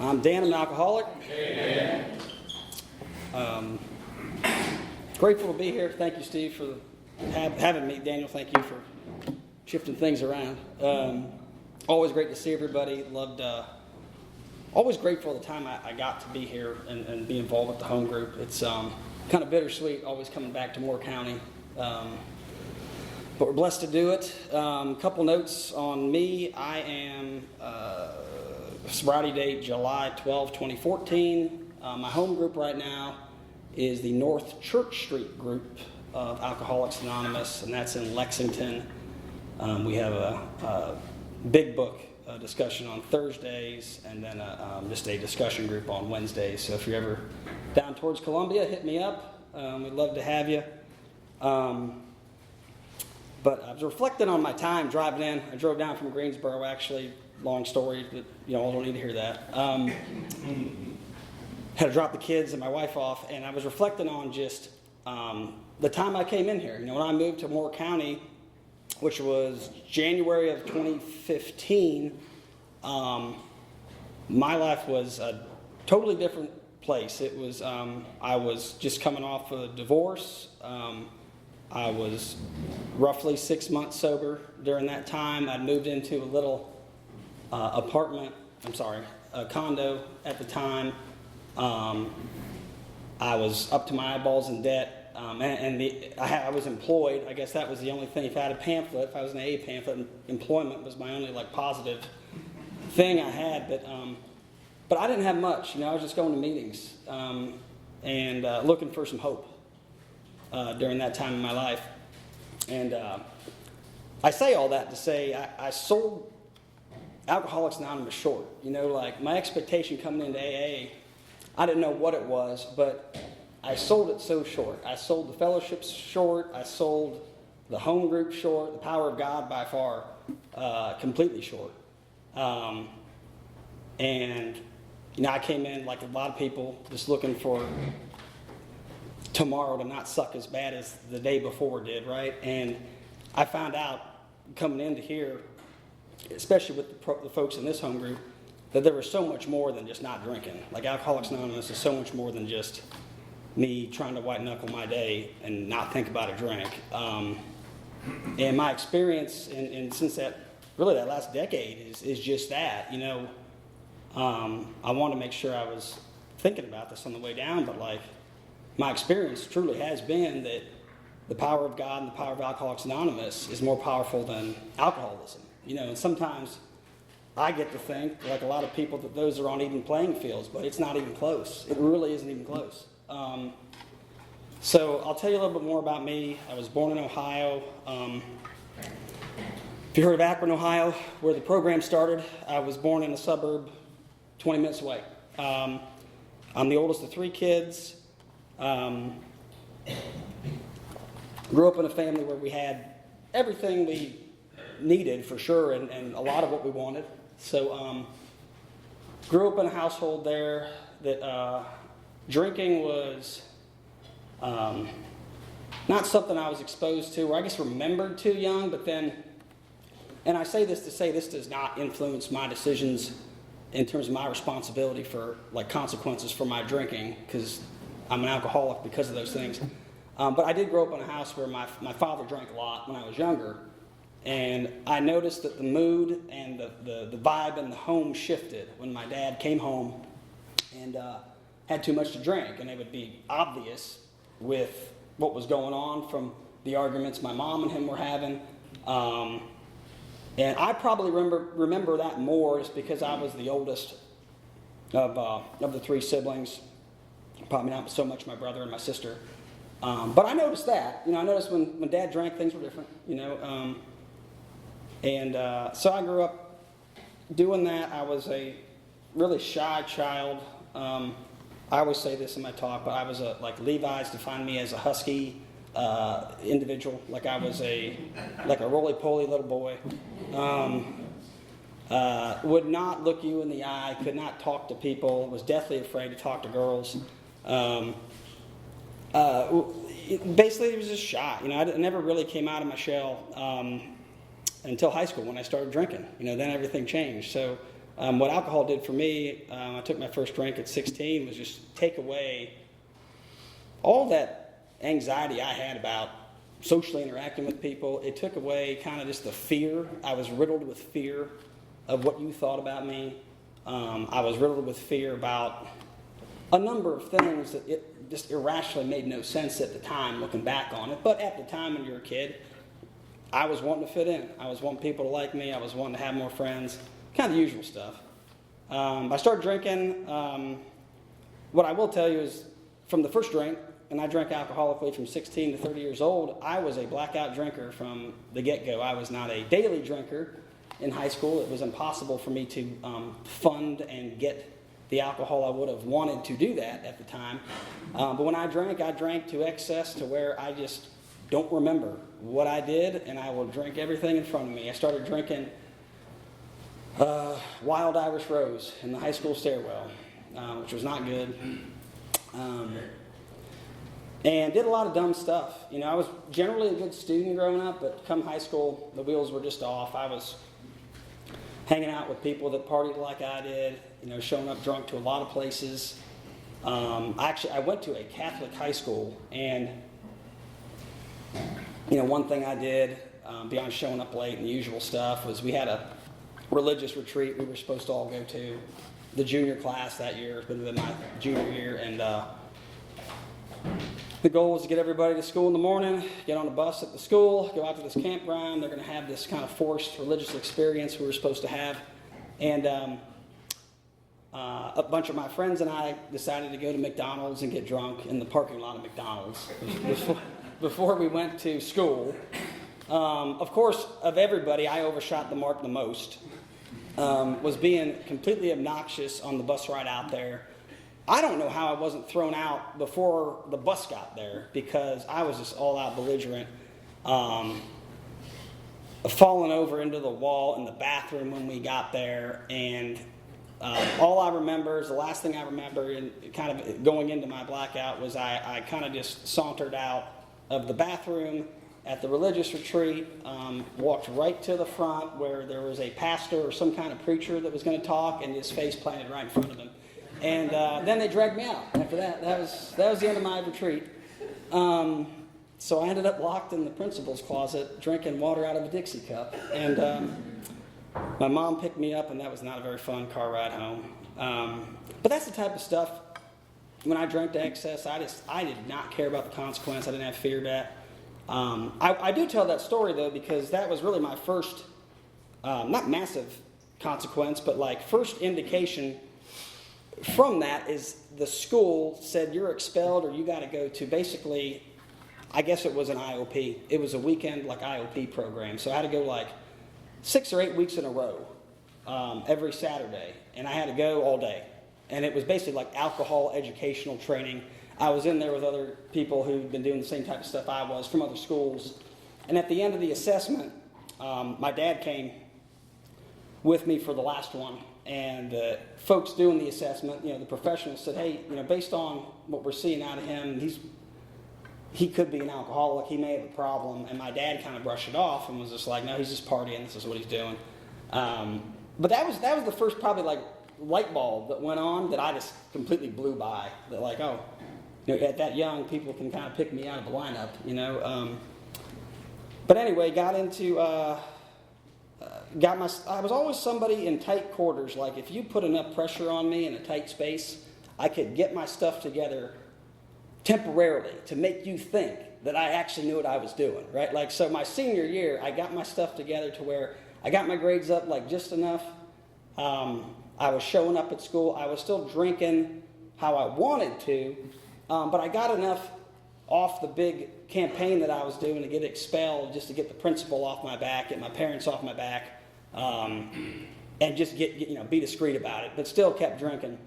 I'm Dan, I'm an alcoholic. Amen. Grateful to be here. Thank you, Steve, for having me. Daniel, thank you for shifting things around. Always great to see everybody. Always grateful the time I got to be here and be involved with the home group. It's kind of bittersweet, always coming back to Moore County. But we're blessed to do it. A couple notes on me. I am sobriety date July 12, 2014. My home group right now is the North Church Street group of Alcoholics Anonymous, and that's in Lexington. We have a big book discussion on Thursdays, and then just a discussion group on Wednesdays. So if you're ever down towards Columbia, hit me up. We'd love to have you. But I was reflecting on my time driving in. I drove down from Greensboro, actually. Long story, but I don't need to hear that. Had to drop the kids and my wife off, and I was reflecting on just the time I came in here. When I moved to Moore County, which was January of 2015, my life was a totally different place. It was I was just coming off a divorce. I was roughly 6 months sober during that time. I'd moved into a little a condo at the time. I was up to my eyeballs in debt, I was employed. I guess that was the only thing. If I had a pamphlet, if I was an AA pamphlet, employment was my only positive thing I had. But I didn't have much. I was just going to meetings and looking for some hope during that time in my life. And I say all that to say I sold Alcoholics Anonymous short. My expectation coming into AA, I didn't know what it was, but I sold it so short. I sold the fellowships short. I sold the home group short. The power of God by far completely short. And I came in like a lot of people, just looking for tomorrow to not suck as bad as the day before did, right? And I found out coming into here, especially with the folks in this home group, that there was so much more than just not drinking. Like Alcoholics Anonymous is so much more than just me trying to white knuckle my day and not think about a drink. And my experience, and since that last decade, is just that. I want to make sure I was thinking about this on the way down, but my experience truly has been that the power of God and the power of Alcoholics Anonymous is more powerful than alcoholism. And sometimes I get to think, like a lot of people, that those are on even playing fields, but it's not even close. It really isn't even close. So I'll tell you a little bit more about me. I was born in Ohio. If you heard of Akron, Ohio, where the program started, I was born in a suburb 20 minutes away. I'm the oldest of 3 kids. Grew up in a family where we had everything we needed for sure, and a lot of what we wanted. So grew up in a household there that drinking was not something I was exposed to, or I guess remembered too young, but then, and I say this to say this does not influence my decisions in terms of my responsibility for consequences for my drinking, because I'm an alcoholic because of those things. But I did grow up in a house where my father drank a lot when I was younger, and I noticed that the mood and the vibe in the home shifted when my dad came home and had too much to drink, and it would be obvious with what was going on from the arguments my mom and him were having. And I probably remember that more just because I was the oldest of the 3 siblings. Probably not so much my brother and my sister. But I noticed that. I noticed when Dad drank, things were different, So I grew up doing that. I was a really shy child. I always say this in my talk, but I was Levi's defined me as a husky individual. I was a roly-poly little boy. Would not look you in the eye, could not talk to people, was deathly afraid to talk to girls. Basically, it was just shy. I never really came out of my shell until high school when I started drinking. Then everything changed. So What alcohol did for me, I took my first drink at 16, was just take away all that anxiety I had about socially interacting with people. It took away kind of just the fear. I was riddled with fear of what you thought about me. I was riddled with fear about a number of things that it just irrationally made no sense at the time looking back on it. But at the time when you're a kid, I was wanting to fit in. I was wanting people to like me. I was wanting to have more friends, kind of the usual stuff. I started drinking. What I will tell you is from the first drink, and I drank alcoholically from 16 to 30 years old, I was a blackout drinker from the get-go. I was not a daily drinker in high school. It was impossible for me to fund and get the alcohol I would have wanted to do that at the time. But when I drank to excess to where I just don't remember what I did, and I will drink everything in front of me. I started drinking Wild Irish Rose in the high school stairwell, which was not good. And did a lot of dumb stuff. You know, I was generally a good student growing up, but come high school, the wheels were just off. I was hanging out with people that partied like I did, you know, showing up drunk to a lot of places. I went to a Catholic high school, and, you know, one thing I did, beyond showing up late and the usual stuff, was we had a religious retreat we were supposed to all go to. The junior class that year, it would have been my junior year, and the goal was to get everybody to school in the morning, get on a bus at the school, go out to this campground. They're going to have this kind of forced religious experience we were supposed to have. And a bunch of my friends and I decided to go to McDonald's and get drunk in the parking lot of McDonald's before we went to school. Of course, of everybody, I overshot the mark the most. Was being completely obnoxious on the bus ride out there. I don't know how I wasn't thrown out before the bus got there, because I was just all out belligerent, falling over into the wall in the bathroom when we got there, and all I remember is the last thing I remember, and kind of going into my blackout, was I kind of just sauntered out of the bathroom at the religious retreat, walked right to the front where there was a pastor or some kind of preacher that was going to talk, and his face planted right in front of him. And then they dragged me out. After that, that was the end of my retreat. So I ended up locked in the principal's closet, drinking water out of a Dixie cup. And my mom picked me up, and that was not a very fun car ride home. But that's the type of stuff. When I drank to excess, I did not care about the consequence. I didn't have fear of that. I do tell that story, though, because that was really my first, not massive consequence, but like first indication from that is the school said you're expelled or you got to go to basically, I guess it was an IOP. It was a weekend like IOP program. So I had to go like 6 or 8 weeks in a row every Saturday. And I had to go all day. And it was basically like alcohol educational training. I was in there with other people who'd been doing the same type of stuff I was from other schools. And at the end of the assessment, my dad came with me for the last one. And folks doing the assessment, you know, the professionals said, hey, you know, based on what we're seeing out of him, he could be an alcoholic. He may have a problem. And my dad kind of brushed it off and was just like, no, he's just partying. This is what he's doing. But that was the first probably like light bulb that went on that I just completely blew by. That like, oh, you know, at that young, people can kind of pick me out of the lineup, you know. But anyway, got into... I was always somebody in tight quarters. Like if you put enough pressure on me in a tight space, I could get my stuff together temporarily to make you think that I actually knew what I was doing, right? Like, so my senior year, I got my stuff together to where I got my grades up like just enough. I was showing up at school. I was still drinking how I wanted to, but I got enough off the big campaign that I was doing to get expelled, just to get the principal off my back, get my parents off my back, and just get you know, be discreet about it, but still kept drinking.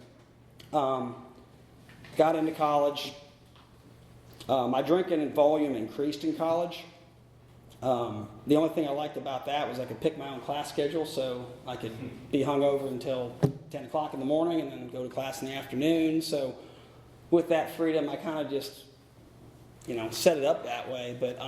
Got into college. My drinking in volume increased in college. The only thing I liked about that was I could pick my own class schedule, so I could be hungover until 10 o'clock in the morning and then go to class in the afternoon. So with that freedom, I kind of just, you know, set it up that way. But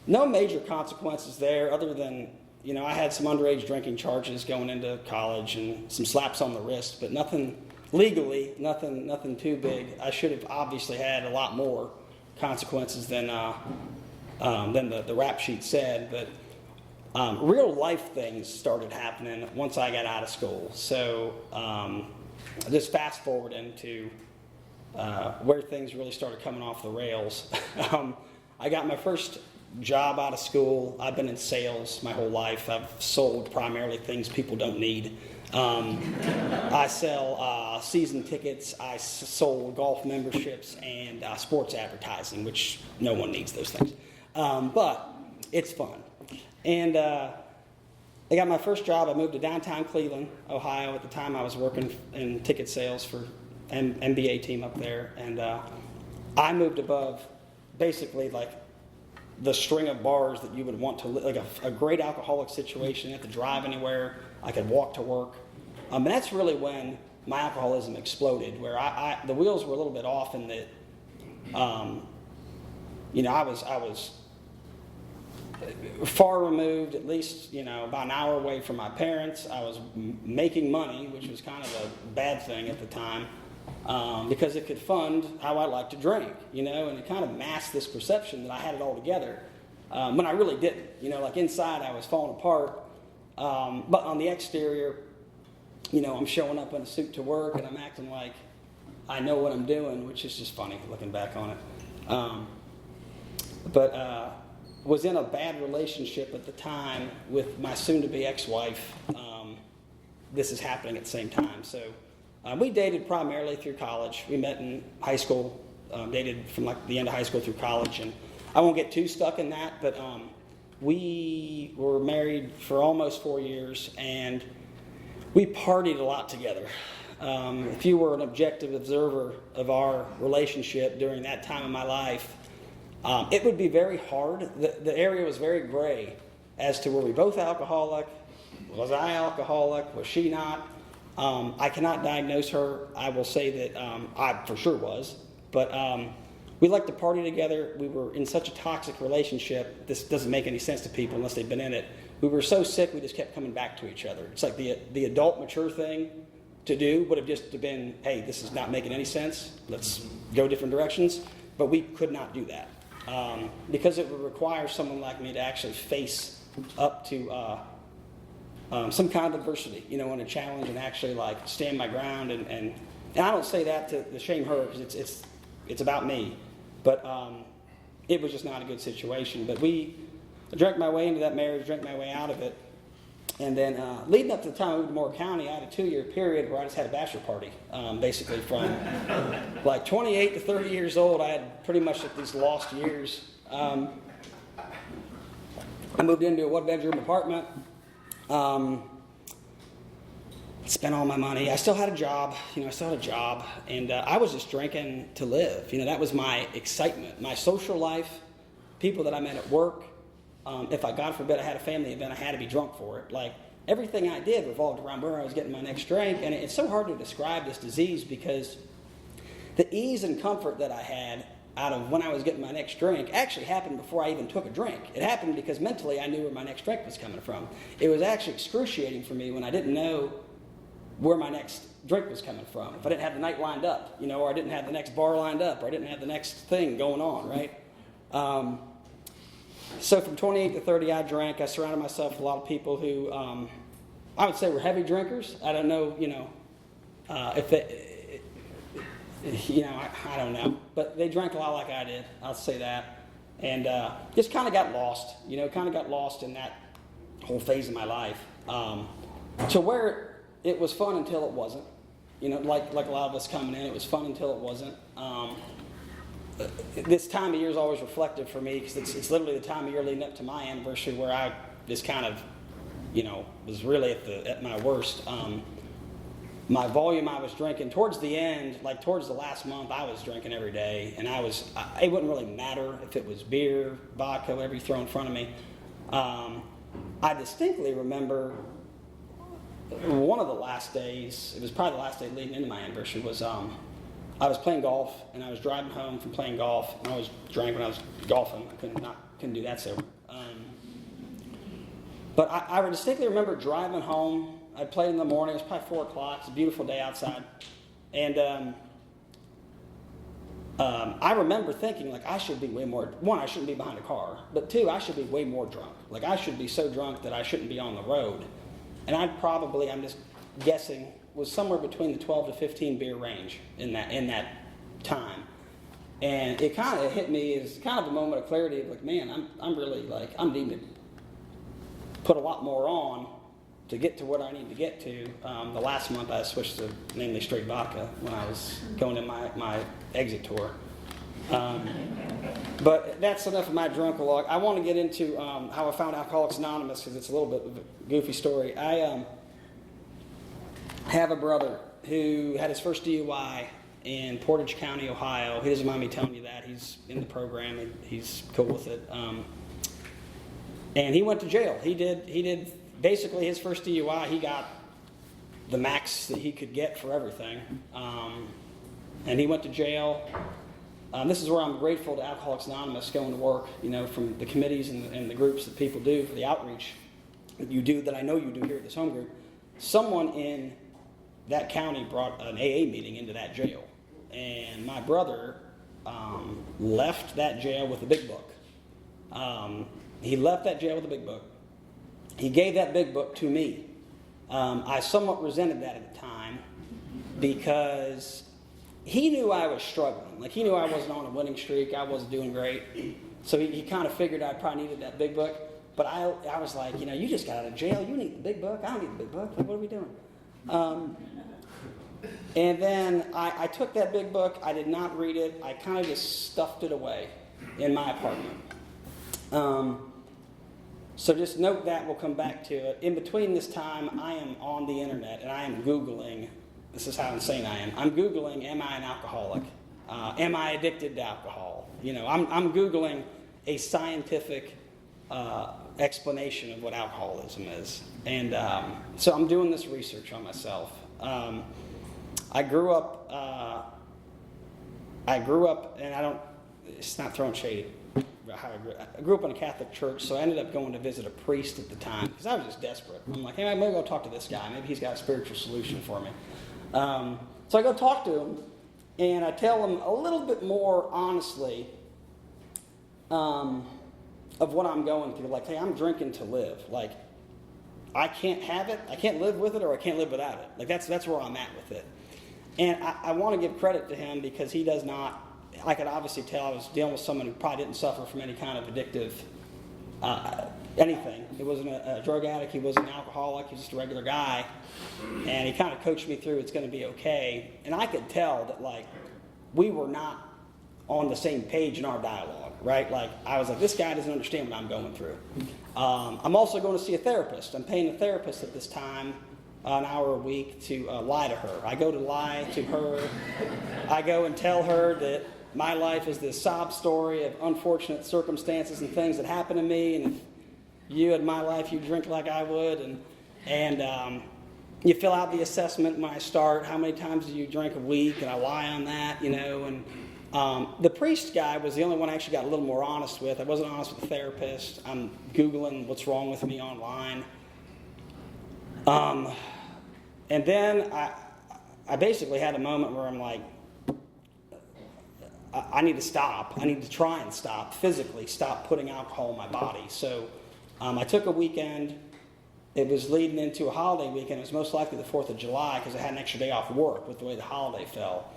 no major consequences there other than I had some underage drinking charges going into college and some slaps on the wrist, but nothing legally, nothing too big. I should have obviously had a lot more consequences than the rap sheet said, but real life things started happening once I got out of school. So just fast forward into where things really started coming off the rails. I got my first job out of school. I've been in sales my whole life. I've sold primarily things people don't need. I sell season tickets. I sold golf memberships and sports advertising, which no one needs those things. But it's fun. And I got my first job. I moved to downtown Cleveland, Ohio. At the time, I was working in ticket sales for an NBA team up there. And I moved above basically like the string of bars that you would want to live, like a great alcoholic situation. You didn't have to drive anywhere. I could walk to work. And that's really when my alcoholism exploded, where the wheels were a little bit off in that, I was far removed, at least, about an hour away from my parents. I was making money, which was kind of a bad thing at the time, because it could fund how I like to drink, and it kind of masked this perception that I had it all together, when I really didn't. Like inside I was falling apart, but on the exterior, I'm showing up in a suit to work and I'm acting like I know what I'm doing, which is just funny looking back on it. But was in a bad relationship at the time with my soon-to-be ex-wife. This is happening at the same time. So we dated primarily through college. We met in high school, dated from like the end of high school through college. And I won't get too stuck in that, but we were married for almost 4 years, and we partied a lot together. If you were an objective observer of our relationship during that time of my life, it would be very hard. The area was very gray as to were we both alcoholic? Was I alcoholic? Was she not? I cannot diagnose her. I will say that I for sure was. But we liked to party together. We were in such a toxic relationship. This doesn't make any sense to people unless they've been in it. We were so sick, we just kept coming back to each other. It's like the adult, mature thing to do would have just been, hey, this is not making any sense. Let's go different directions. But we could not do that. Because it would require someone like me to actually face up to some kind of adversity, in a challenge, and actually like stand my ground. And I don't say that to shame her, because it's about me. But it was just not a good situation. But I drank my way into that marriage, drank my way out of it. And then leading up to the time I moved to Moore County, I had a 2-year period where I just had a bachelor party. Basically from like 28 to 30 years old, I had pretty much like these lost years. I moved into a one-bedroom apartment. Spent all my money. I still had a job, and I was just drinking to live. That was my excitement, my social life, people that I met at work. If God forbid I had a family event, I had to be drunk for it. Like everything I did revolved around where I was getting my next drink, and it's so hard to describe this disease because the ease and comfort that I had out of when I was getting my next drink actually happened before I even took a drink. It happened because mentally I knew where my next drink was coming from. It was actually excruciating for me when I didn't know where my next drink was coming from. If I didn't have the night lined up, or I didn't have the next bar lined up, or I didn't have the next thing going on, right? So from 28 to 30, I drank. I surrounded myself with a lot of people who I would say were heavy drinkers. I don't know, if they, I don't know. But they drank a lot like I did. I'll say that. And just kind of got lost, in that whole phase of my life. To where it was fun until it wasn't. Like a lot of us coming in, it was fun until it wasn't. This time of year is always reflective for me because it's literally the time of year leading up to my anniversary where I just kind of, was really at my worst. My volume I was drinking towards the end, like towards the last month, I was drinking every day, and it wouldn't really matter if it was beer, vodka, whatever you throw in front of me. I distinctly remember one of the last days, it was probably the last day leading into my anniversary, was I was playing golf, and I was driving home from playing golf, and I always drank when I was golfing. I couldn't do that sober. But I distinctly remember driving home. I played in the morning. It was probably 4 o'clock. It's a beautiful day outside. And I remember thinking, like, I should be way more, one, I shouldn't be behind a car, but two, I should be way more drunk. Like, I should be so drunk that I shouldn't be on the road. And I'd probably, I'm just guessing, was somewhere between the 12 to 15 beer range in that time. And it kind of hit me as kind of a moment of clarity of like, man, I'm really like, I'm needing to put a lot more on to get to what I need to get to. The last month I switched to mainly straight vodka when I was going in my exit tour. But that's enough of my drunk-a-log. I want to get into how I found Alcoholics Anonymous because it's a little bit of a goofy story. I have a brother who had his first DUI in Portage County, Ohio. He doesn't mind me telling you that. He's in the program and he's cool with it. And he went to jail. He did basically his first DUI. He got the max that he could get for everything. And he went to jail. This is where I'm grateful to Alcoholics Anonymous going to work, from the committees and the groups that people do for the outreach that you do, that I know you do here at this home group. Someone in that county brought an AA meeting into that jail. And my brother left that jail with a big book. He left that jail with a big book. He gave that big book to me. I somewhat resented that at the time because he knew I was struggling. Like, he knew I wasn't on a winning streak. I wasn't doing great. So he kind of figured I probably needed that big book. But I was like, you just got out of jail. You need the big book. I don't need the big book. Like, what are we doing? And then I took that big book. I did not read it. I kind of just stuffed it away in my apartment. So just note that. We'll come back to it. In between this time, I am on the internet and I am Googling. This is how insane I am. I'm Googling, am I an alcoholic? Am I addicted to alcohol? I'm Googling a scientific explanation of what alcoholism is. And so I'm doing this research on myself. I grew up, and it's not throwing shade about how I grew up in a Catholic church, so I ended up going to visit a priest at the time because I was just desperate. I'm like, hey, I'm going to go talk to this guy. Maybe he's got a spiritual solution for me. So I go talk to him, and I tell him a little bit more honestly of what I'm going through. Like, hey, I'm drinking to live. Like, I can't have it, I can't live with it, or I can't live without it. Like, that's where I'm at with it. And I want to give credit to him because he does not, I could obviously tell I was dealing with someone who probably didn't suffer from any kind of addictive anything. He wasn't a drug addict, he wasn't an alcoholic, he was just a regular guy. And he kind of coached me through, it's going to be okay. And I could tell that, like, we were not on the same page in our dialogue, right? Like, I was like, this guy doesn't understand what I'm going through. I'm also going to see a therapist. I'm paying a therapist at this time an hour a week to lie to her. I go to lie to her. I go and tell her that my life is this sob story of unfortunate circumstances and things that happen to me, and if you had my life, you'd drink like I would, and you fill out the assessment when I start, how many times do you drink a week, and I lie on that, and the priest guy was the only one I actually got a little more honest with. I wasn't honest with the therapist. I'm Googling what's wrong with me online. And then I basically had a moment where I'm like, I need to stop. I need to try and physically stop putting alcohol in my body. So I took a weekend. It was leading into a holiday weekend. It was most likely the 4th of July because I had an extra day off work with the way the holiday fell.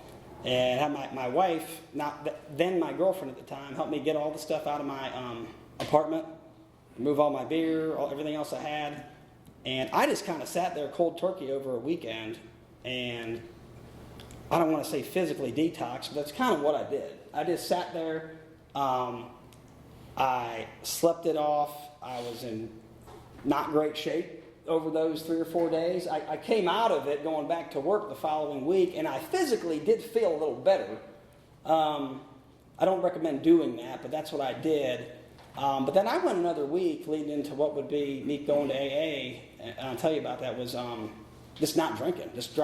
And I had my wife, then my girlfriend at the time, helped me get all the stuff out of my apartment, remove all my beer, everything else I had. And I just kind of sat there cold turkey over a weekend, and I don't want to say physically detox, but that's kind of what I did. I just sat there. I slept it off. I was in not great shape over those 3 or 4 days. I came out of it going back to work the following week, and I physically did feel a little better. I don't recommend doing that, but that's what I did. But then I went another week leading into what would be me going to AA, and I'll tell you about that, was just not drinking, just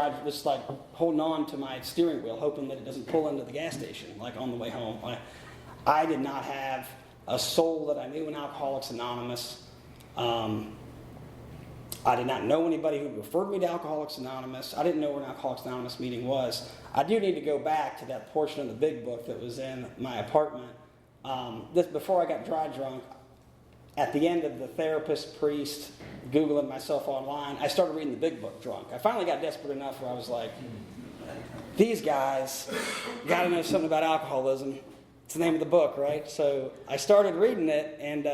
like holding on to my steering wheel, hoping that it doesn't pull into the gas station, like on the way home. I did not have a soul that I knew in Alcoholics Anonymous. I did not know anybody who referred me to Alcoholics Anonymous. I didn't know where an Alcoholics Anonymous meeting was. I do need to go back to that portion of the big book that was in my apartment. Before I got dry drunk, at the end of the therapist, priest, Googling myself online, I started reading the big book drunk. I finally got desperate enough where I was like, these guys got to know something about alcoholism. It's the name of the book, right? So I started reading it, and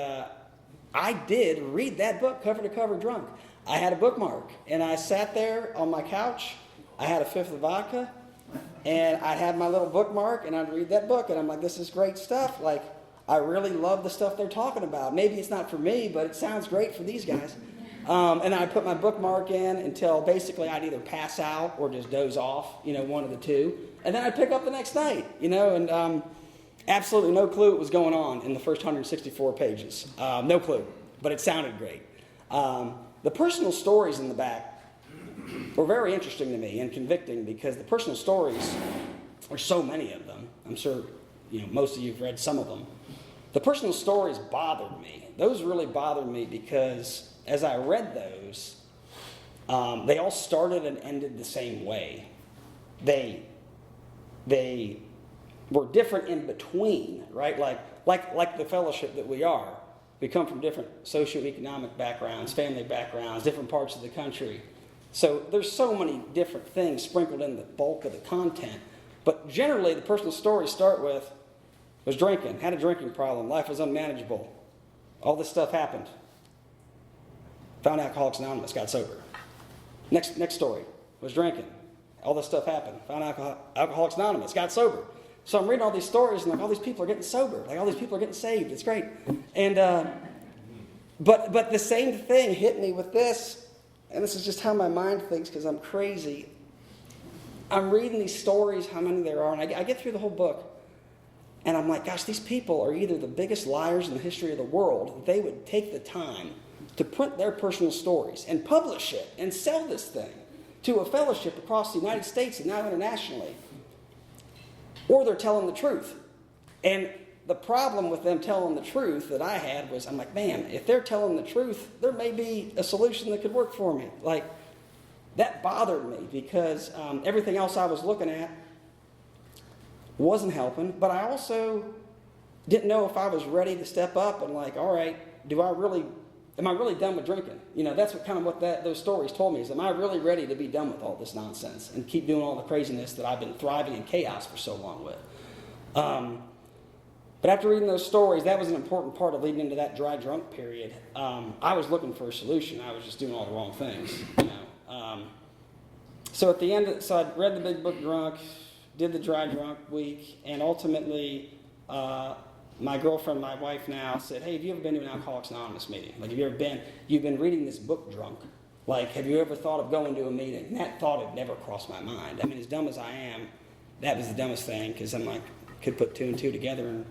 I did read that book cover to cover drunk. I had a bookmark, and I sat there on my couch. I had a fifth of vodka, and I'd have my little bookmark, and I'd read that book, and I'm like, this is great stuff. Like, I really love the stuff they're talking about. Maybe it's not for me, but it sounds great for these guys. And I put my bookmark in until basically I'd either pass out or just doze off, one of the two. And then I'd pick up the next night, and absolutely no clue what was going on in the first 164 pages. No clue, but it sounded great. The personal stories in the back were very interesting to me and convicting because the personal stories, there's so many of them. I'm sure most of you have read some of them. The personal stories bothered me. Those really bothered me because as I read those, they all started and ended the same way. They were different in between, right? Like the fellowship that we are. We come from different socioeconomic backgrounds, family backgrounds, different parts of the country. So there's so many different things sprinkled in the bulk of the content. But generally, the personal stories start with, was drinking, had a drinking problem, life was unmanageable. All this stuff happened. Found Alcoholics Anonymous, got sober. Next story, was drinking. All this stuff happened. Found Alcoholics Anonymous, got sober. So I'm reading all these stories, and like all these people are getting sober. Like all these people are getting saved. It's great. And but the same thing hit me with this, and this is just how my mind thinks because I'm crazy. I'm reading these stories, how many there are, and I get through the whole book, and I'm like, gosh, these people are either the biggest liars in the history of the world. They would take the time to print their personal stories and publish it and sell this thing to a fellowship across the United States and now internationally. Or they're telling the truth. And the problem with them telling the truth that I had was, I'm like, man, if they're telling the truth, there may be a solution that could work for me. Like, that bothered me because everything else I was looking at wasn't helping, but I also didn't know if I was ready to step up and like, all right, am I really done with drinking? That's what those stories told me is, am I really ready to be done with all this nonsense and keep doing all the craziness that I've been thriving in chaos for so long with? But after reading those stories, that was an important part of leading into that dry drunk period. I was looking for a solution. I was just doing all the wrong things, So at the end, so I read the big book drunk, did the dry drunk week, and ultimately, my girlfriend, my wife now, said, hey, have you ever been to an Alcoholics Anonymous meeting? Like, you've been reading this book drunk. Like, have you ever thought of going to a meeting? And that thought had never crossed my mind. I mean, as dumb as I am, that was the dumbest thing, because I'm like, could put two and two together and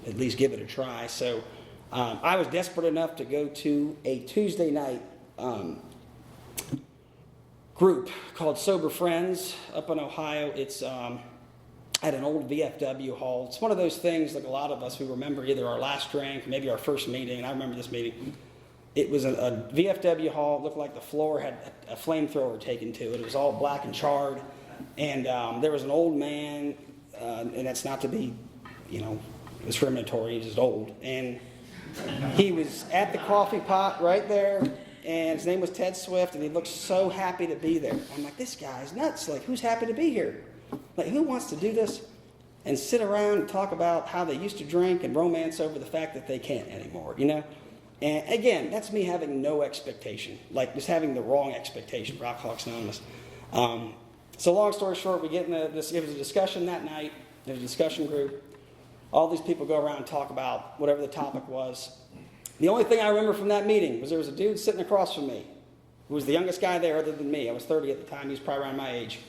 at least give it a try. So I was desperate enough to go to a Tuesday night group called Sober Friends up in Ohio. It's at an old VFW hall. It's one of those things like a lot of us who remember either our last drink, maybe our first meeting, and I remember this meeting. It was a VFW hall. It looked like the floor had a flamethrower taken to it. It was all black and charred. And there was an old man, and that's not to be, discriminatory. He was just old. And he was at the coffee pot right there, and his name was Ted Swift, and he looked so happy to be there. I'm like, this guy's nuts. Like, who's happy to be here? Like, who wants to do this and sit around and talk about how they used to drink and romance over the fact that they can't anymore, And again, that's me having no expectation, like just having the wrong expectation for Alcoholics Anonymous. So long story short, we get in this. It was a discussion that night. There's a discussion group. All these people go around and talk about whatever the topic was. The only thing I remember from that meeting was there was a dude sitting across from me who was the youngest guy there other than me. I was 30 at the time. He was probably around my age.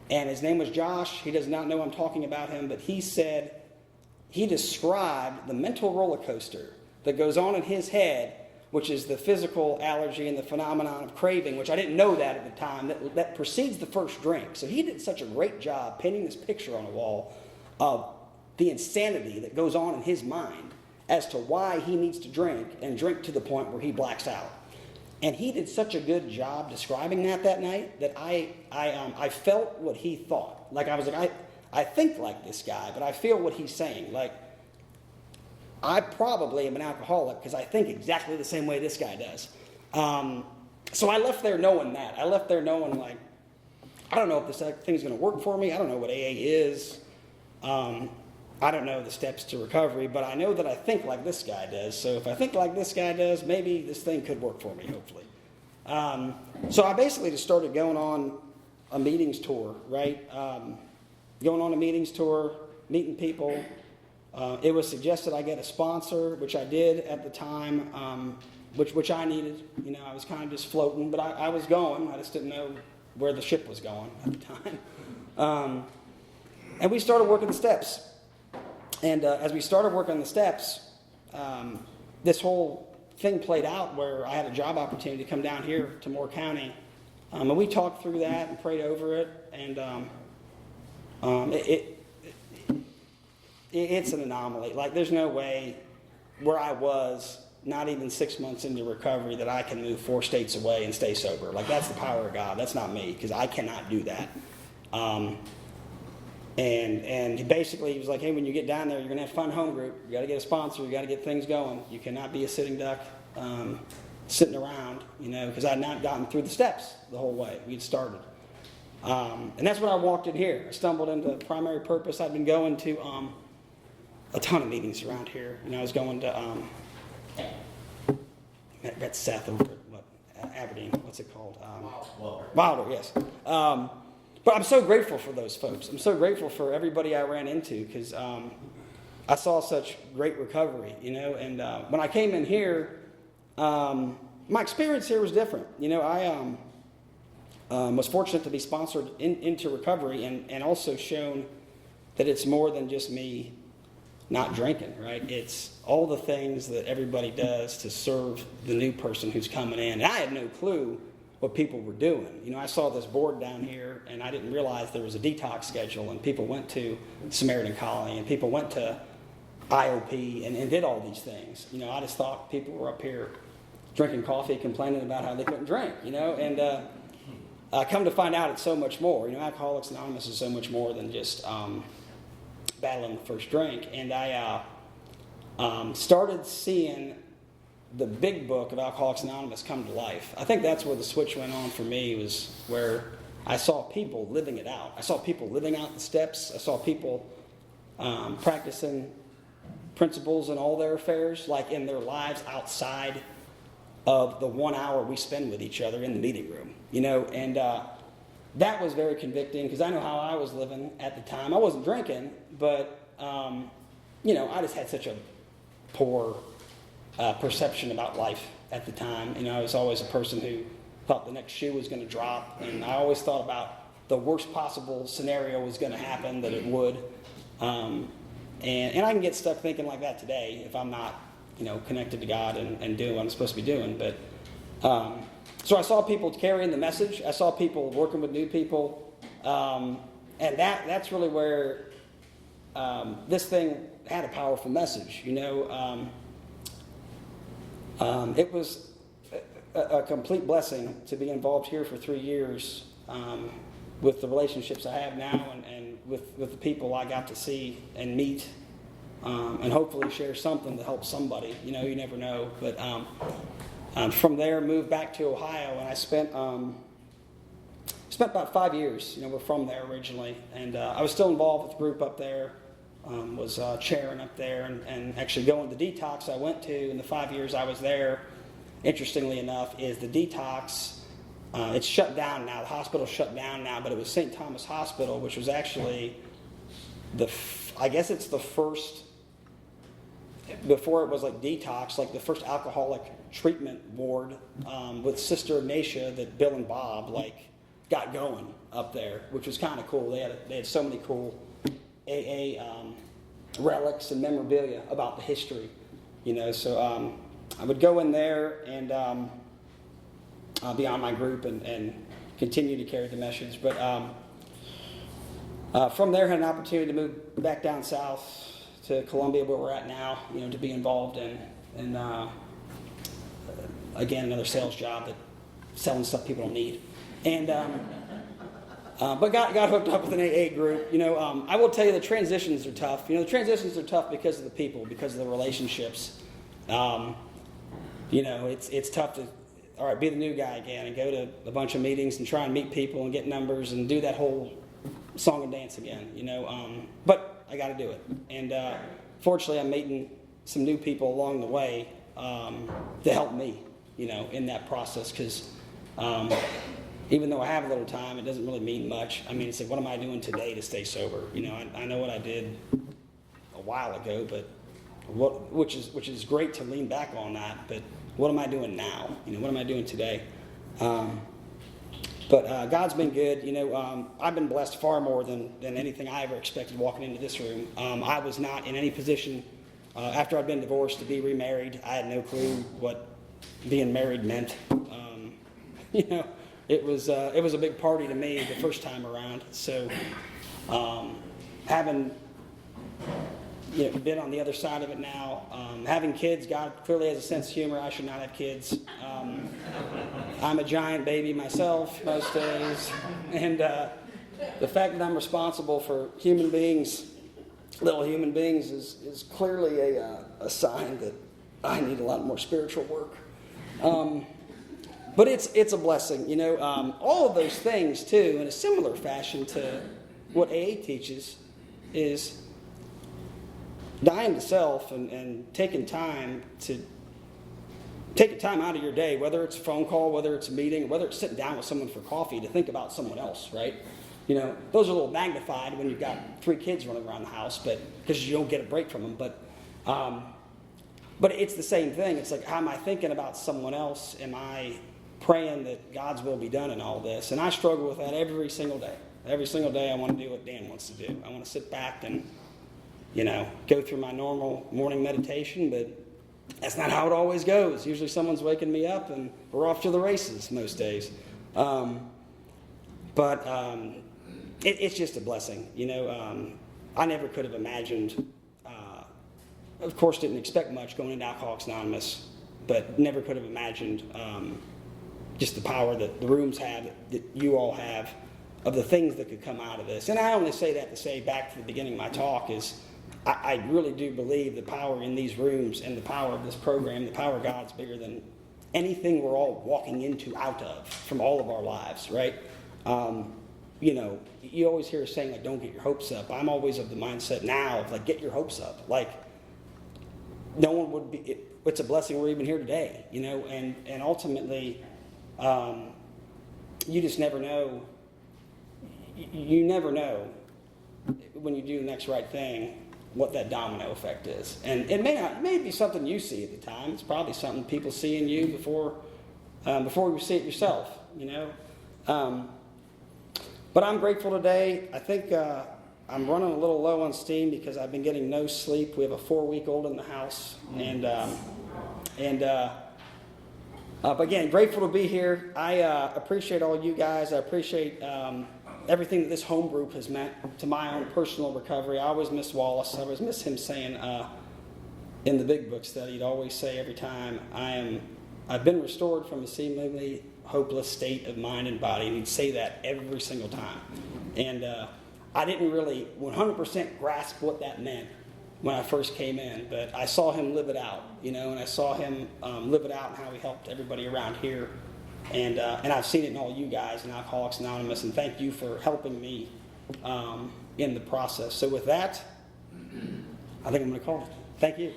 And his name was Josh. He does not know I'm talking about him, but he described the mental roller coaster that goes on in his head, which is the physical allergy and the phenomenon of craving, which I didn't know that at the time, that precedes the first drink. So he did such a great job painting this picture on a wall of the insanity that goes on in his mind as to why he needs to drink and drink to the point where he blacks out. And he did such a good job describing that night that I felt what he thought. Like I was like, I think like this guy, but I feel what he's saying. Like, I probably am an alcoholic because I think exactly the same way this guy does. So I left there knowing that. I left there knowing, like, I don't know if this thing's going to work for me. I don't know what AA is. I don't know the steps to recovery, but I know that I think like this guy does. So if I think like this guy does, maybe this thing could work for me, hopefully. So I basically just started going on a meetings tour, right? Going on a meetings tour, meeting people. It was suggested I get a sponsor, which I did at the time, which I needed. You know, I was kind of just floating, but I was going. I just didn't know where the ship was going at the time. And we started working the steps. And as we started working the steps, this whole thing played out where I had a job opportunity to come down here to Moore County. And we talked through that and prayed over it. And it's an anomaly. Like, there's no way where I was, not even 6 months into recovery, that I can move 4 states away and stay sober. Like, that's the power of God. That's not me, because I cannot do that. And he basically was like, hey, when you get down there, you're going to have fun home group. You got to get a sponsor. You got to get things going. You cannot be a sitting duck sitting around, you know, because I had not gotten through the steps the whole way. We'd started. And that's when I walked in here. I stumbled into primary purpose. I'd been going to a ton of meetings around here. You know, I was going to that's Seth over at Aberdeen. What's it called? Wilder, yes. But I'm so grateful for those folks. I'm so grateful for everybody I ran into, because I saw such great recovery, you know. And when I came in here, my experience here was different. You know, I was fortunate to be sponsored into recovery and also shown that it's more than just me not drinking, right? It's all the things that everybody does to serve the new person who's coming in. And I had no clue what people were doing. You know, I saw this board down here, and I didn't realize there was a detox schedule, and people went to Samaritan Colony, and people went to IOP and did all these things. You know, I just thought people were up here drinking coffee, complaining about how they couldn't drink, you know, and come to find out it's so much more. You know, Alcoholics Anonymous is so much more than just battling the first drink. And I started seeing the big book of Alcoholics Anonymous come to life. I think that's where the switch went on for me, was where I saw people living it out. I saw people living out the steps. I saw people practicing principles in all their affairs, like in their lives outside of the 1 hour we spend with each other in the meeting room, you know. And that was very convicting, because I know how I was living at the time. I wasn't drinking, but, you know, I just had such a poor perception about life at the time. You know, I was always a person who thought the next shoe was going to drop, and I always thought about the worst possible scenario was going to happen, that it would. And I can get stuck thinking like that today if I'm not, you know, connected to God and doing what I'm supposed to be doing. But so I saw people carrying the message. I saw people working with new people, and that's really where this thing had a powerful message. You know, it was a complete blessing to be involved here for 3 years with the relationships I have now, and with the people I got to see and meet, and hopefully share something to help somebody. You know, you never know. But from there, moved back to Ohio, and I spent about 5 years. You know, we're from there originally, and I was still involved with the group up there. Was chairing up there, and actually going to the detox I went to in the 5 years I was there, interestingly enough, is the detox, it's shut down now. The hospital's shut down now, but it was St. Thomas Hospital, which was actually I guess it's the first, before it was like detox, like the first alcoholic treatment ward with Sister Ignatia that Bill and Bob like got going up there, which was kind of cool. They had so many cool AA relics and memorabilia about the history, you know. So I would go in there and be on my group and continue to carry the message. But from there, had an opportunity to move back down south to Columbia, where we're at now, you know, to be involved in again, another sales job that selling stuff people don't need. And but got hooked up with an AA group. I will tell you the transitions are tough. The transitions are tough because of the people, because of the relationships. It's tough to, all right, be the new guy again and go to a bunch of meetings and try and meet people and get numbers and do that whole song and dance again. But I got to do it. And fortunately, I'm meeting some new people along the way to help me, in that process, because even though I have a little time, it doesn't really mean much. I mean, it's like, what am I doing today to stay sober? I know what I did a while ago, but which is great to lean back on that. But what am I doing now? What am I doing today? But God's been good. I've been blessed far more than anything I ever expected walking into this room. I was not in any position after I'd been divorced to be remarried. I had no clue what being married meant. It was a big party to me the first time around. So having been on the other side of it now, having kids, God clearly has a sense of humor. I should not have kids. I'm a giant baby myself most days, and the fact that I'm responsible for human beings, little human beings, is clearly a sign that I need a lot more spiritual work. But it's a blessing, all of those things too, in a similar fashion to what AA teaches, is dying to self and taking time out of your day, whether it's a phone call, whether it's a meeting, whether it's sitting down with someone for coffee to think about someone else, right? Those are a little magnified when you've got 3 kids running around the house, but because you don't get a break from them. But it's the same thing. It's like, how am I thinking about someone else? Am I praying that God's will be done in all this? And I struggle with that every single day. Every single day I want to do what Dan wants to do. I want to sit back and, go through my normal morning meditation, but that's not how it always goes. Usually someone's waking me up and we're off to the races most days. It's just a blessing. I never could have imagined, of course didn't expect much going into Alcoholics Anonymous, but never could have imagined just the power that the rooms have, that you all have, of the things that could come out of this. And I only say that to say, back to the beginning of my talk, is I really do believe the power in these rooms and the power of this program, the power of God's bigger than anything we're all walking out of from all of our lives, right? You always hear us saying, like, don't get your hopes up. I'm always of the mindset now of, like, get your hopes up. Like, no one would be, it's a blessing we're even here today, and ultimately, you just never know. You never know when you do the next right thing what that domino effect is. And it may be something you see at the time. It's probably something people see in you before you see it yourself, But I'm grateful today. I think I'm running a little low on steam because I've been getting no sleep. We have a 4-week-old in the house. But again, grateful to be here. I appreciate all you guys. I appreciate everything that this home group has meant to my own personal recovery. I always miss Wallace. I always miss him saying in the big book study, he'd always say every time, I've been restored from a seemingly hopeless state of mind and body. And he'd say that every single time. And I didn't really 100% grasp what that meant when I first came in, but I saw him live it out, and I saw him live it out and how he helped everybody around here. And I've seen it in all you guys in Alcoholics Anonymous, and thank you for helping me in the process. So with that, I think I'm going to call it. Thank you.